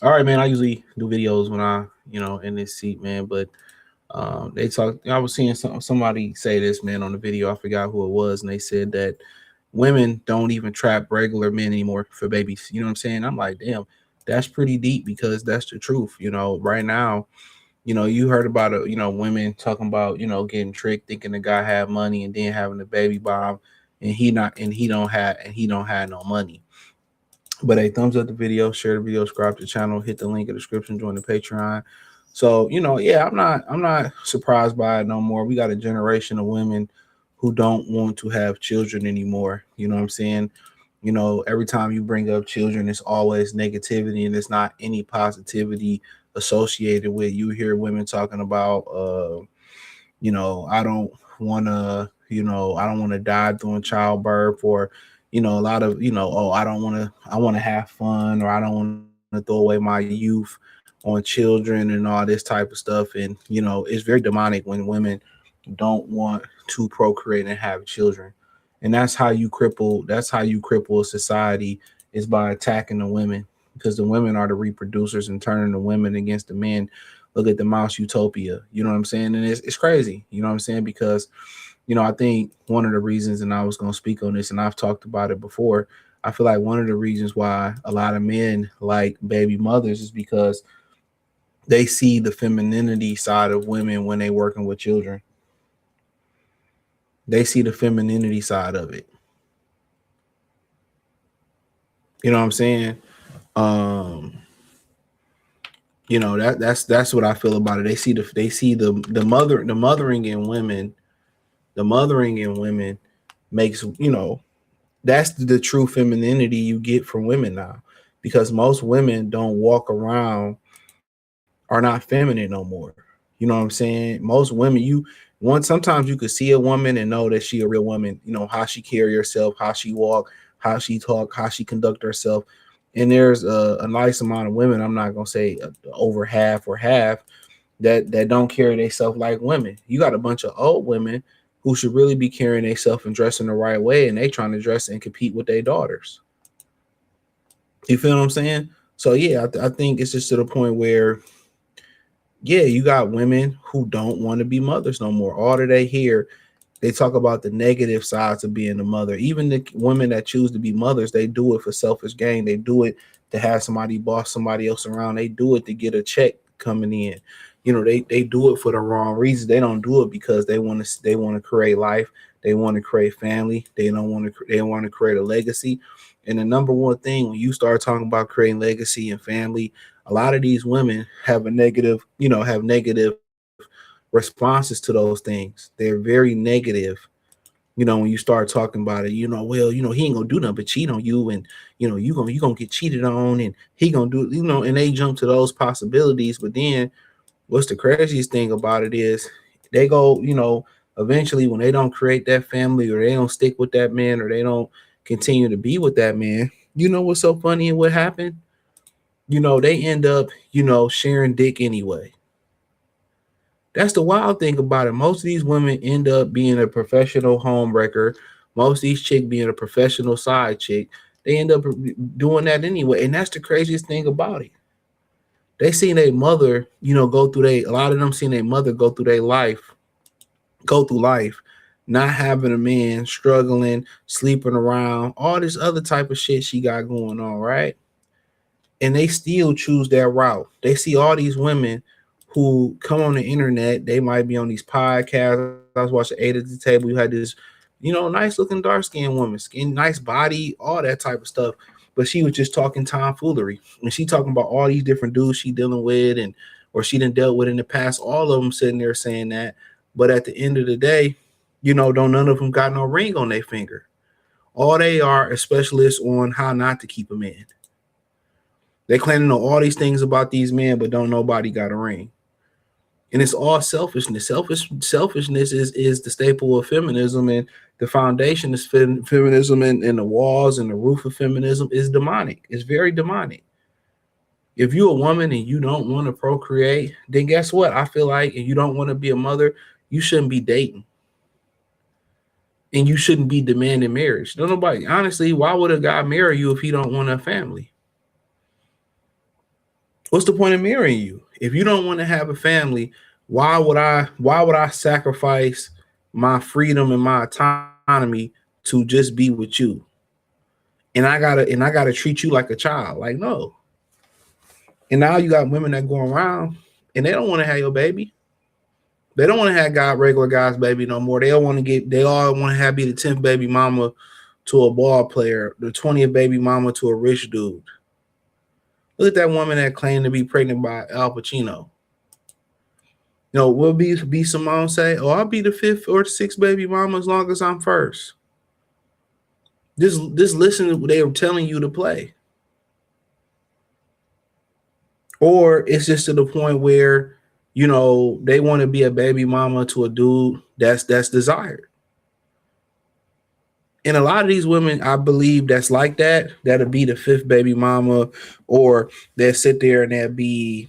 All right, man. I usually do videos when I, in this seat, man. But they talk. I was seeing somebody say this, man, on the video. I forgot who it was, and they said that women don't even trap regular men anymore for babies. You know what I'm saying? I'm like, damn, that's pretty deep because that's the truth. Right now, you heard about it. Women talking about getting tricked, thinking the guy had money, and then having a baby bomb, and he don't have no money. But hey, thumbs up the video, share the video, subscribe to the channel, hit the link in the description, join the Patreon. So, yeah, I'm not surprised by it no more. We got a generation of women who don't want to have children anymore. You know what I'm saying? Every time you bring up children, it's always negativity and there's not any positivity associated with. You hear women talking about I don't wanna, I don't wanna die during childbirth, or, a lot of, oh, I wanna have fun, or I don't wanna throw away my youth on children and all this type of stuff. And, it's very demonic when women don't want to procreate and have children. And that's how you cripple a society, is by attacking the women, because the women are the reproducers and turning the women against the men. Look at the mouse utopia. You know what I'm saying? And it's crazy. You know what I'm saying? Because, I think one of the reasons, and I was going to speak on this and I've talked about it before, I feel like one of the reasons why a lot of men like baby mothers is because they see the femininity side of women when they working with children. They see the femininity side of it. You know what I'm saying? Um, that's what I feel about it. They see the mothering in women. The mothering in women makes, that's the true femininity you get from women now, because most women don't walk around, are not feminine no more. You know what I'm saying? Most women, sometimes you could see a woman and know that she a real woman, how she carry herself, how she walk, how she talk, how she conduct herself. And there's a nice amount of women, I'm not gonna say over half or half, that don't carry themselves like women. You got a bunch of old women who should really be carrying themselves and dressing the right way, and they trying to dress and compete with their daughters. You feel what I'm saying? So yeah, I think it's just to the point where, yeah, you got women who don't want to be mothers no more. All that they hear, they talk about the negative sides of being a mother. Even the women that choose to be mothers, they do it for selfish gain. They do it to have somebody boss somebody else around. They do it to get a check coming in. They do it for the wrong reasons. They don't do it because they want to create life. They want to create family. They want to create a legacy. And the number one thing when you start talking about creating legacy and family, a lot of these women have negative responses to those things. They're very negative. When you start talking about it, well, he ain't gonna do nothing but cheat on you, and you gonna get cheated on, and he gonna do, and they jump to those possibilities. But then what's the craziest thing about it is they go, eventually when they don't create that family, or they don't stick with that man, or they don't continue to be with that man, what's so funny and what happened? They end up, sharing dick anyway. That's the wild thing about it. Most of these women end up being a professional home wrecker. Most of these chicks being a professional side chick. They end up doing that anyway. And that's the craziest thing about it. They seen their mother, a lot of them seen their mother go through life, not having a man, struggling, sleeping around, all this other type of shit she got going on, right? And they still choose that route. They see all these women who come on the internet. They might be on these podcasts. I was watching Eight at the Table. You had this, nice looking dark skinned woman, skin, nice body, all that type of stuff. But she was just talking tomfoolery, and she talking about all these different dudes she dealing with, and or she done dealt with in the past. All of them sitting there saying that. But at the end of the day, don't none of them got no ring on their finger. All they are specialists on how not to keep a man. They claim to know all these things about these men, but don't nobody got a ring. And it's all selfishness. Selfishness is the staple of feminism, and the foundation is feminism, and the walls and the roof of feminism is demonic. It's very demonic. If you're a woman and you don't want to procreate, then guess what? I feel like, and you don't want to be a mother, you shouldn't be dating. And you shouldn't be demanding marriage. No, nobody, honestly, why would a guy marry you if he don't want a family? What's the point of marrying you? If you don't want to have a family, why would I sacrifice my freedom and my autonomy to just be with you? And I gotta treat you like a child. Like, no. And now you got women that go around and they don't want to have your baby. They don't want to have regular guys baby no more. They all want to have be the 10th baby mama to a ball player, the 20th baby mama to a rich dude. Look at that woman that claimed to be pregnant by Al Pacino. Will be Simone say, "Oh, I'll be the 5th or 6th baby mama as long as I'm first." Just listen to what they were telling you to play. Or it's just to the point where, they want to be a baby mama to a dude that's desired. And a lot of these women, I believe, that's like that'll be the 5th baby mama, or they'll sit there and they'll be,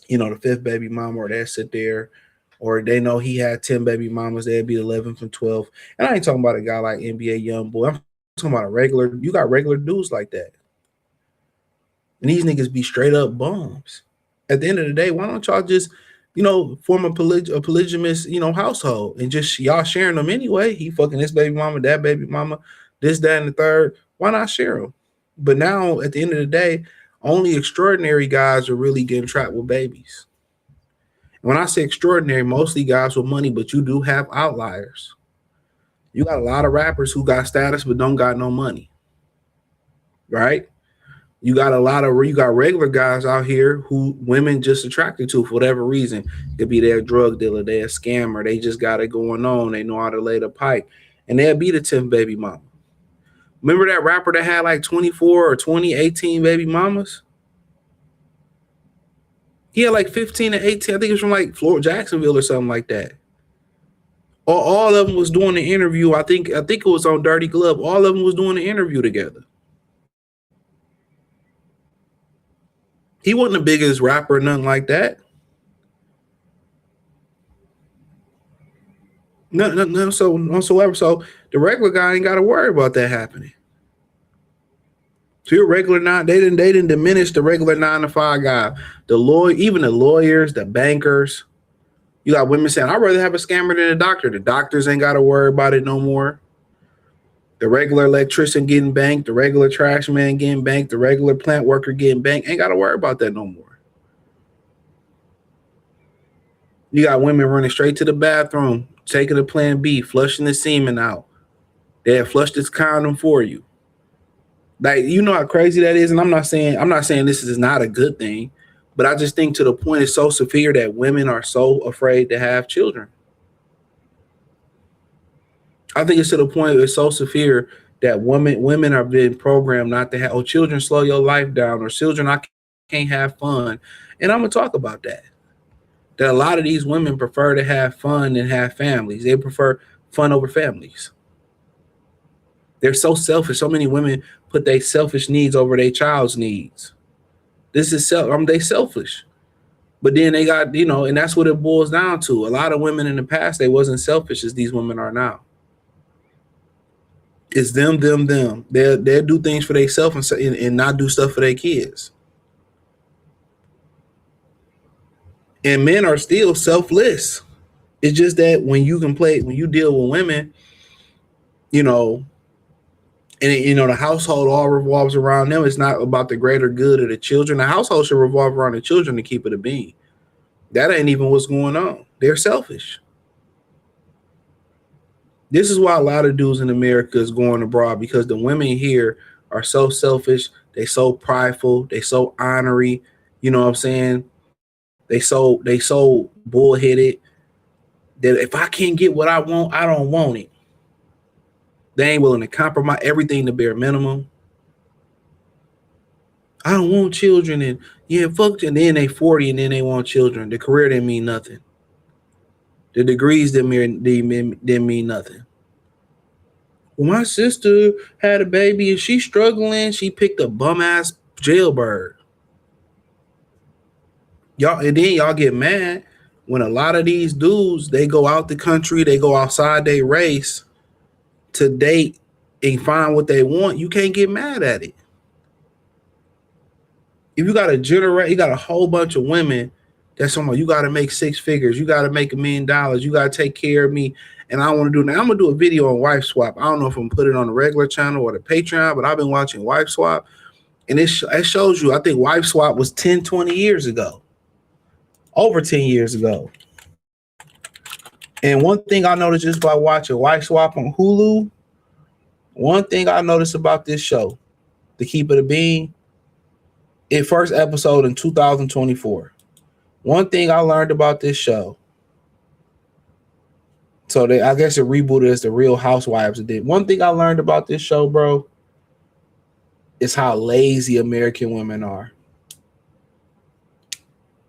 the 5th baby mama, or they'll sit there, or they know he had 10 baby mamas, they'll be 11th and 12th. And I ain't talking about a guy like NBA Youngboy. I'm talking about you got regular dudes like that. And these niggas be straight up bums. At the end of the day, why don't y'all just, form a polygamous, household, and just y'all sharing them anyway? He fucking this baby mama, that baby mama, this, that, and the third. Why not share them? But now, at the end of the day, only extraordinary guys are really getting trapped with babies. And when I say extraordinary, mostly guys with money, but you do have outliers. You got a lot of rappers who got status but don't got no money, right? You got regular guys out here who women just attracted to for whatever reason. It could be their drug dealer, they're a scammer, they just got it going on, they know how to lay the pipe, and they'll be the 10th baby mama. Remember that rapper that had like 24 or 18 baby mamas? He had like 15 or 18. I think it was from like Jacksonville or something like that. All of them was doing the interview. I think it was on Dirty Glove. All of them was doing the interview together. He wasn't the biggest rapper or nothing like that. No, so whatsoever. So the regular guy ain't got to worry about that happening. So your regular they didn't diminish the regular 9 to 5 guy. Even the lawyers, the bankers. You got women saying, "I'd rather have a scammer than a doctor." The doctors ain't got to worry about it no more. The regular electrician getting banked, the regular trash man getting banked, the regular plant worker getting banked, ain't got to worry about that no more. You got women running straight to the bathroom, taking a Plan B, flushing the semen out. They have flushed this condom for you. Like, you know how crazy that is? And I'm not saying this is not a good thing, but I just think to the point it's so severe that women are so afraid to have children. I think it's to the point it's so severe that women are being programmed not to have, children slow your life down, or children, I can't have fun. And I'm going to talk about that. That a lot of these women prefer to have fun than have families. They prefer fun over families. They're so selfish. So many women put their selfish needs over their child's needs. This is they selfish. But then they got, and that's what it boils down to. A lot of women in the past, they wasn't selfish as these women are now. It's them. They'll do things for themselves and not do stuff for their kids. And men are still selfless. It's just that when you deal with women, and the household all revolves around them. It's not about the greater good of the children. The household should revolve around the children to keep it a being. That ain't even what's going on. They're selfish. This is why a lot of dudes in America is going abroad, because the women here are so selfish. They so prideful. They so honorary. You know what I'm saying? They so bullheaded that if I can't get what I want, I don't want it. They ain't willing to compromise everything to bare minimum. I don't want children, and fuck. And then they 40 and then they want children. The career didn't mean nothing. The degrees didn't mean nothing. Well, my sister had a baby and she's struggling. She picked a bum ass jailbird. And then y'all get mad when a lot of these dudes, they go out the country, they go outside their race to date and find what they want. You can't get mad at it. If you got you got a whole bunch of women that's someone you got to make 6 figures, you got to make $1 million, you got to take care of me, and I want to do now. I'm gonna do a video on Wife Swap. I don't know if I'm gonna put it on the regular channel or the Patreon, but I've been watching Wife Swap, and it shows you. I think Wife Swap was 10, 20 years ago, over 10 years ago. And one thing I noticed just by watching Wife Swap on Hulu, one thing I noticed about this show, to keep it a bean, its first episode in 2024. One thing I learned about this show, so I guess it rebooted as the Real Housewives. It did. One thing I learned about this show, bro, is how lazy American women are.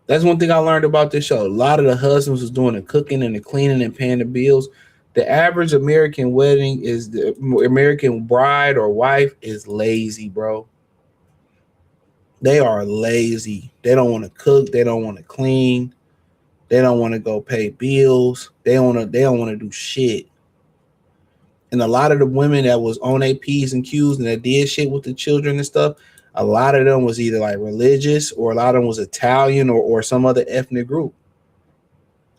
That's one thing I learned about this show. A lot of the husbands was doing the cooking and the cleaning and paying the bills. The average American wedding is the American bride or wife is lazy, bro. They are lazy. They don't want to cook. They don't want to clean. They don't want to go pay bills. They don't want to do shit. And a lot of the women that was on their P's and Q's and that did shit with the children and stuff, a lot of them was either like religious or a lot of them was Italian or some other ethnic group.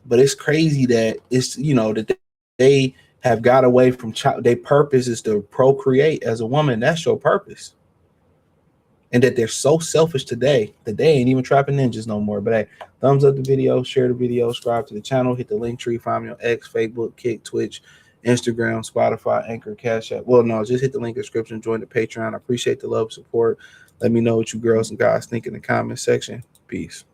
But it's crazy that it's, you know, that they have got away from their purpose is to procreate as a woman. That's your purpose. And that they're so selfish today that they ain't even trapping ninjas no more. But hey, thumbs up the video, share the video, subscribe to the channel, hit the link tree, find me on X, Facebook, Kick, Twitch, Instagram, Spotify, Anchor, Cash App. Well, no, just hit the link in the description, join the Patreon. I appreciate the love, support. Let me know what you girls and guys think in the comment section. Peace.